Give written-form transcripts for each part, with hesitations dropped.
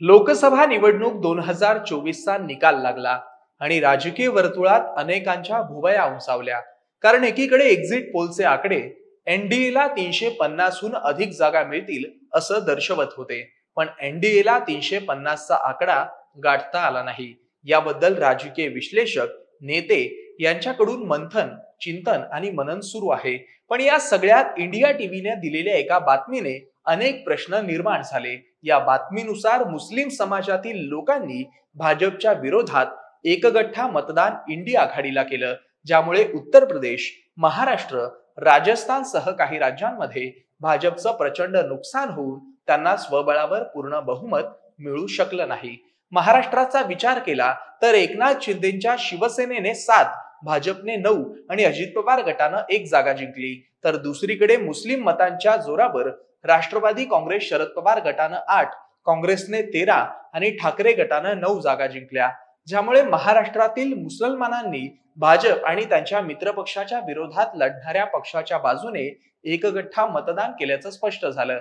लोकसभा निवडणूक 2024चा निकाल लागला आणि राजकीय वर्तुळात अनेकांच्या भुवया उंचावल्या. कारण एकीकडे एक्झिट पोलचे आकडे एनडीएला 350हून अधिक जागा मिळतील असं दर्शवत होते, पण एनडीएला 350चा आकडा गाठता आला नाही. याबद्दल राजकीय विश्लेषक, नेते यांच्याकडून मंथन, चिंतन आणि मनन सुरू आहे. पण या सगळ्यात इंडिया टीव्हीने दिलेल्या एका बातमीने अनेक प्रश्न निर्माण झाले. या बातमीनुसार मुस्लिम समाजातील लोकांनी भाजपच्या विरोधात एकगठ्ठा मतदान इंडिया आघाडीला केलं, ज्यामुळे उत्तर प्रदेश, महाराष्ट्र, राजस्थानसह काही राज्यांमध्ये भाजपचं प्रचंड नुकसान होऊन त्यांना स्वबळावर पूर्ण बहुमत मिळू शकलं नाही. महाराष्ट्राचा विचार केला तर एकनाथ शिंदेच्या शिवसेनेने 7, भाजपने 9 आणि अजित पवार गटानं 1 जागा जिंकली. तर दुसरीकडे मुस्लिम मतांच्या जोरावर राष्ट्रवादी काँग्रेस शरद पवार गटानं 8, काँग्रेसने 13 आणि ठाकरे गटानं 9 जागा जिंकल्या. ज्यामुळे महाराष्ट्रातील मुसलमानांनी भाजप आणि त्यांच्या मित्रपक्षाच्या विरोधात लढणाऱ्या पक्षाच्या बाजूने एकगठ्ठा मतदान केल्याचं स्पष्ट झालं.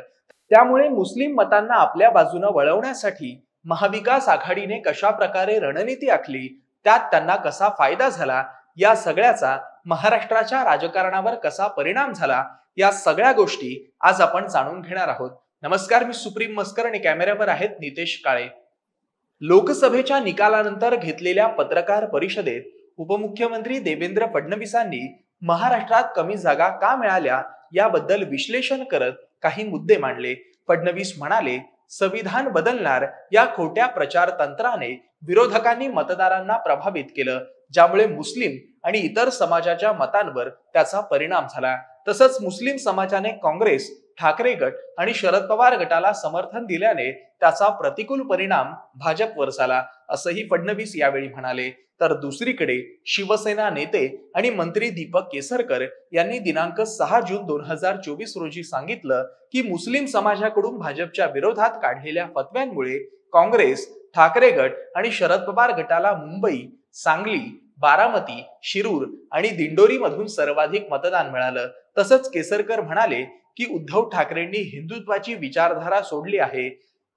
त्यामुळे मुस्लिम मतांना आपल्या बाजूने वळवण्यासाठी महाविकास आघाडीने कशा प्रकारे रणनीती आखली, त्यात त्यांना कसा फायदा झाला, या सगळ्याचा महाराष्ट्राच्या राजकारणावर कसा परिणाम झाला, या सगळ्या गोष्टी आज आपण जाणून घेणार आहोत. नमस्कार, मी सुप्रीम मस्कर आणि कॅमेऱ्यावर आहेत नितेश काळे. लोकसभेच्या निकालानंतर घेतलेल्या पत्रकार परिषदेत उपमुख्यमंत्री देवेंद्र फडणवीसांनी महाराष्ट्रात कमी जागा का मिळाल्या याबद्दल विश्लेषण करत काही मुद्दे मांडले. फडणवीस म्हणाले, संविधान बदलणार या खोट्या प्रचार तंत्राने विरोधकांनी मतदारांना प्रभावित केलं, ज्यामुळे मुस्लिम आणि इतर समाजाच्या मतांवर त्याचा परिणाम झाला. तसंच मुस्लिम समाजाने काँग्रेस, ठाकरे गट आणि शरद पवार गटाला समर्थन दिल्याने त्याचा प्रतिकूल परिणाम भाजपवर झाला, असंही फडणवीस यावेळी म्हणाले. तर दुसरीकडे शिवसेना नेते आणि मंत्री दीपक केसरकर यांनी दिनांक 6 जून 2024 रोजी सांगितलं की मुस्लिम समाजाकडून भाजपच्या विरोधात काढलेल्या फतव्यांमुळे काँग्रेस, ठाकरे गट आणि शरद पवार गटाला मुंबई, सांगली, बारामती, शिरूर आणि दिंडोरी मधून सर्वाधिक मतदान मिळालं. तसंच केसरकर म्हणाले की उद्धव ठाकरेंनी हिंदुत्वाची विचारधारा सोडली आहे,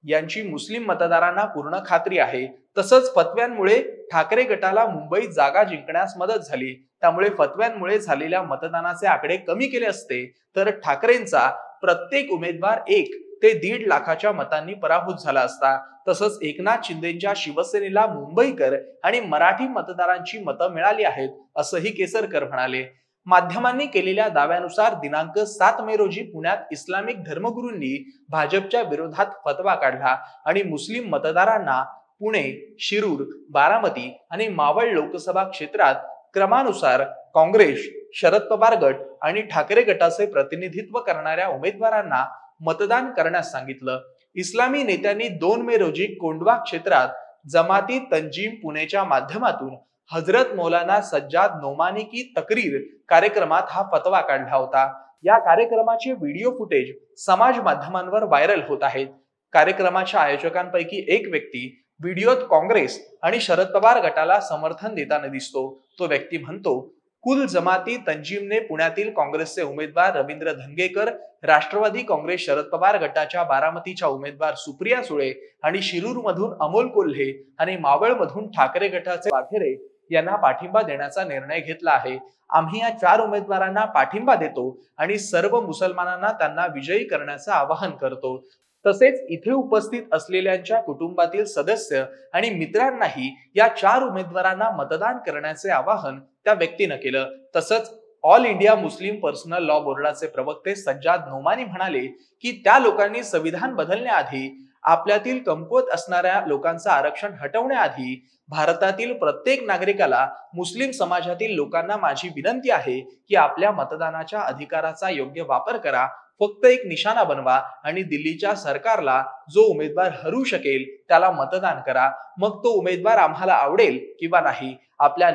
यांची मुस्लिम मतदारांना पूर्ण खात्री आहे. तसंच फतव्यांमुळे ठाकरे गटाला मुंबईत जागा जिंकण्यास मदत झाली. त्यामुळे फतव्यांमुळे झालेल्या मतदानाचे आकडे कमी केले असते तर ठाकरेंचा प्रत्येक उमेदवार 1 ते 1.5 लाखाच्या मतांनी पराभूत झाला असता. तसंच एकनाथ शिंदेच्या शिवसेनेला मुंबईकर आणि मराठी मतदारांची मतं मिळाली आहेत, असंही केसरकर म्हणाले. माध्यमांनी केलेल्या दाव्यानुसार दिनांक 7 मे रोजी पुण्यात इस्लामिक धर्मगुरूंनी भाजपच्या विरोधात फतवा काढला आणि मुस्लिम मतदारांना पुणे, शिरूर, बारामती आणि मावळ लोकसभा क्षेत्रात क्रमानुसार काँग्रेस, शरद पवार गट आणि ठाकरे गटाचे प्रतिनिधित्व करणाऱ्या उमेदवारांना मतदान करण्यास सांगितलं. इस्लामी नेत्यांनी 2 मे रोजी कोंडवा क्षेत्रात जमाती तंजीम पुणेच्या माध्यमातून हजरत मौलाना सज्जाद नोमानी की तकरीर कार्यक्रमात हा फतवा काढला होता. या कार्यक्रमाचे व्हिडिओ फुटेज समाज माध्यमांवर व्हायरल होत आहेत. कार्यक्रमाच्या आयोजकांपैकी एक व्यक्ती व्हिडिओत काँग्रेस आणि शरद पवार गटाला समर्थन देताना दिसतो. तो व्यक्ती म्हणतो, कुल जमाती तंजीमने पुण्यातील काँग्रेसचे उमेदवार रवींद्र धंगेकर, राष्ट्रवादी काँग्रेस शरद पवार गटाच्या बारामतीच्या उमेदवार सुप्रिया सुळे आणि शिरूर मधून अमोल कोल्हे आणि मावळ मधून ठाकरे गटाचे वाघेरे यांना पाठिंबा देण्याचा निर्णय घेतला आहे. आम्ही या 4 उमेदवारांना पाठिंबा देतो आणि सर्व मुसलमानांना त्यांना विजयी करण्याचं आवाहन करतो. तसेच इथे उपस्थित असलेल्यांच्या कुटुंबातील सदस्य आणि मित्रांनाही या 4 उमेदवारांना मतदान करण्याचे आवाहन त्या व्यक्तीनं केलं. तसंच all India Muslim personal law बोर्डाचे प्रवक्ते सज्जाद नोमानी म्हणाले की त्या लोकांनी संविधान बदलण्याआधी, आपल्यातील कमकुवत असणाऱ्या लोकांचं आरक्षण हटवण्याआधी भारतातील प्रत्येक नागरिकाला, मुस्लिम समाजातील लोकांना माझी विनंती आहे की आपल्या मतदानाच्या अधिकाराचा योग्य वापर करा. फक्त एक निशाणा बनवा आणि दिल्लीच्या सरकारला जो उमेदवार हरू शकेल त्याला मतदान करा. मग तो उमेदवार आम्हाला आवडेल किंवा नाही. आपला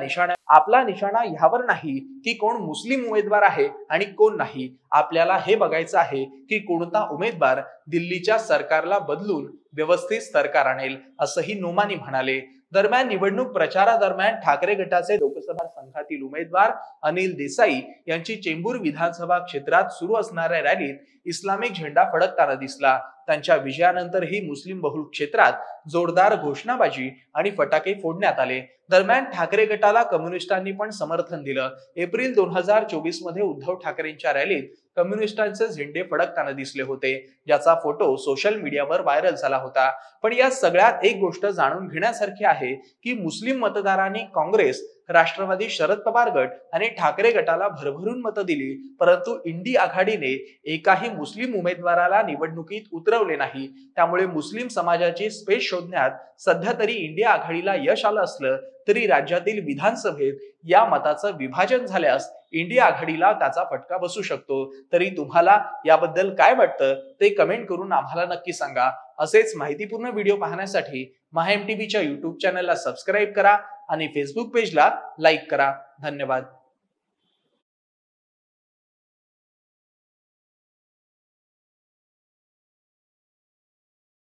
निशाणा ह्यावर नाही की कोण मुस्लिम उमेदवार आहे आणि कोण नाही. आपल्याला हे बघायचं आहे की कोणता उमेदवार दिल्लीच्या सरकारला बदलून व्यवस्थित सरकार आणेल, असंही नोमानी म्हणाले. दरम्यान निवडणूक प्रचारादरम्यान ठाकरे गटाचे लोकसभा संघातील उमेदवार अनिल देसाई यांची चेंबूर विधानसभा क्षेत्रात सुरू असणाऱ्या रॅलीत इस्लामिक झेंडा फडकताना दिसला. त्यांच्या विजयानंतरही मुस्लिम बहुल क्षेत्रात जोरदार घोषणाबाजी आणि फटाके फोडण्यात आले। दरम्यान ठाकरे गटाला कम्युनिस्टांनी पण समर्थन दिलं। एप्रिल 2024 मध्ये उद्धव ठाकरेंच्या रॅलीत कम्युनिस्टांचे झेंडे फडकताना दिसले होते, ज्याचा फोटो सोशल मीडियावर व्हायरल झाला होता। पण या सगळ्यात एक गोष्ट जाणून घेण्यासारखी आहे की मुस्लिम मतदारांनी काँग्रेस, राष्ट्रवादी, शरद पवार गट आणि ठाकरे गटाला भरभरून मतं दिली, परंतु इंडी आघाडीने एकाही मुस्लिम उमेदवाराला निवडणुकीत उतरवले नाही। त्यामुळे मुस्लिम समाजाची स्पेस शोधण्यात सध्या तरी इंडिया आघाडीला यश आलं असलं तरी राज्यातील विधानसभेत या मताचं विभाजन झाल्यास इंडिया आघाडीला त्याचा फटका बसू शकतो। तरी तुम्हाला याबद्दल काय वाटतं ते कमेंट करून आम्हाला नक्की सांगा। असेच माहितीपूर्ण व्हिडिओ पाहण्यासाठी MAHA-MTVच्या YouTube चॅनलला सबस्क्राईब करा आणि फेसबुक पेजला लाईक करा। धन्यवाद।